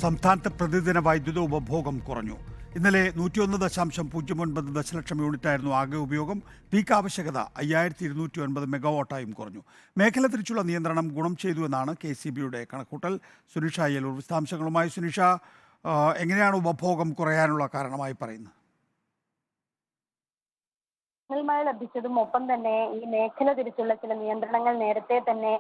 സംസ്ഥാനത്ത് പ്രതിദിന വൈദ്യുത ഉപഭോഗം കുറഞ്ഞു. ഇന്നലെ 101.09 ദശലക്ഷം യൂണിറ്റായിരുന്നു ആകെ ഉപയോഗം. പീക്ക് ആവശ്യകത 5209 മെഗാവാട്ടായും കുറഞ്ഞു. മേഖല തിരിച്ചുള്ള നിയന്ത്രണം ഗുണം ചെയ്തു എന്നാണ് KCBയുടെ കണക്കൂട്ടൽ. സുനിഷ അയ്യലൂർ വിശദാംശങ്ങളുമായി. സുനിഷ, എങ്ങനെയാണ് ഉപഭോഗം കുറയാനുള്ള കാരണമായി പറയുന്നത്? മഴ ലഭിച്ചതും ഒപ്പം തന്നെ ഈ മേഖല തിരിച്ചുള്ള ചില നിയന്ത്രണങ്ങൾ നേരത്തെ തന്നെ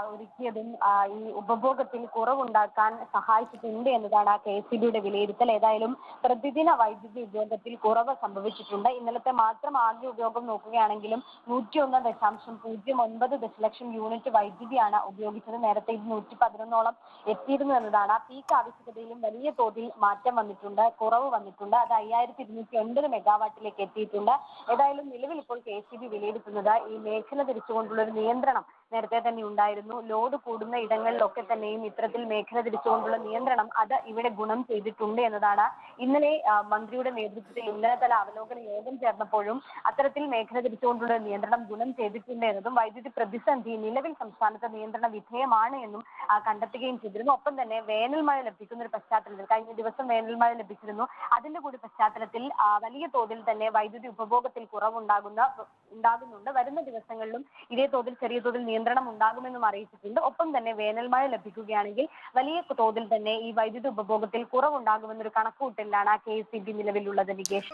ഒരുക്കിയതും ഈ ഉപഭോഗത്തിൽ കുറവുണ്ടാക്കാൻ സഹായിച്ചിട്ടുണ്ട് എന്നതാണ് KCBയുടെ വിലയിരുത്തൽ. ഏതായാലും പ്രതിദിന വൈദ്യുതി ഉപയോഗത്തിൽ കുറവ് സംഭവിച്ചിട്ടുണ്ട്. ഇന്നലത്തെ മാത്രം ആകെ ഉപയോഗം നോക്കുകയാണെങ്കിലും 101.09 ദശലക്ഷം യൂണിറ്റ് വൈദ്യുതിയാണ് ഉപയോഗിച്ചത്. നേരത്തെ ഇത് 111ഓളം എത്തിയിരുന്നു എന്നതാണ്. പീക്ക് ആവശ്യകതയിലും വലിയ തോതിൽ മാറ്റം വന്നിട്ടുണ്ട്, കുറവ് വന്നിട്ടുണ്ട്. അത് 5209 മെഗാവാട്ടിലേക്ക് എത്തിയിട്ടുണ്ട്. ഏതായാലും നിലവിൽ ഇപ്പോൾ KCB വിലയിരുത്തുന്നത് ഈ മേഖല തിരിച്ചുകൊണ്ടുള്ള ഒരു നിയന്ത്രണം നേരത്തെ തന്നെ ഉണ്ടായിരുന്നു. ലോഡ് കൂടുന്ന ഇടങ്ങളിലൊക്കെ തന്നെയും ഇത്തരത്തിൽ മേഖല തിരിച്ചുകൊണ്ടുള്ള നിയന്ത്രണം അത് ഇവിടെ ഗുണം ചെയ്തിട്ടുണ്ട് എന്നതാണ്. ഇന്നലെ മന്ത്രിയുടെ നേതൃത്വത്തിൽ ഉന്നതതല അവലോകന യോഗം ചേർന്നപ്പോഴും അത്തരത്തിൽ മേഖല തിരിച്ചുകൊണ്ടുള്ള നിയന്ത്രണം ഗുണം ചെയ്തിട്ടുണ്ട് എന്നതും വൈദ്യുതി പ്രതിസന്ധി നിലവിൽ സംസ്ഥാനത്ത് നിയന്ത്രണ വിധേയമാണ് എന്നും കണ്ടെത്തുകയും ചെയ്തിരുന്നു. ഒപ്പം തന്നെ വേനൽ മഴ ലഭിക്കുന്ന ഒരു പശ്ചാത്തലത്തിൽ കഴിഞ്ഞ ദിവസം വേനൽ മഴ ലഭിച്ചിരുന്നു. അതിന്റെ കൂടി പശ്ചാത്തലത്തിൽ വലിയ തോതിൽ തന്നെ വൈദ്യുതി ഉപഭോഗത്തിൽ ഉണ്ടാകുന്നുണ്ട്. വരുന്ന ദിവസങ്ങളിലും ഇതേ തോതിൽ ചെറിയ തോതിൽ നിയന്ത്രണം ഉണ്ടാകുമെന്നും അറിയിച്ചിട്ടുണ്ട്. ഒപ്പം തന്നെ വേനൽ മഴ ലഭിക്കുകയാണെങ്കിൽ വലിയ തോതിൽ തന്നെ ഈ വൈദ്യുതി ഉപഭോഗത്തിൽ കുറവുണ്ടാകുമെന്നൊരു കണക്കുകൂട്ടലിലാണ് KCB നിലവിലുള്ളത്. നികേഷ്.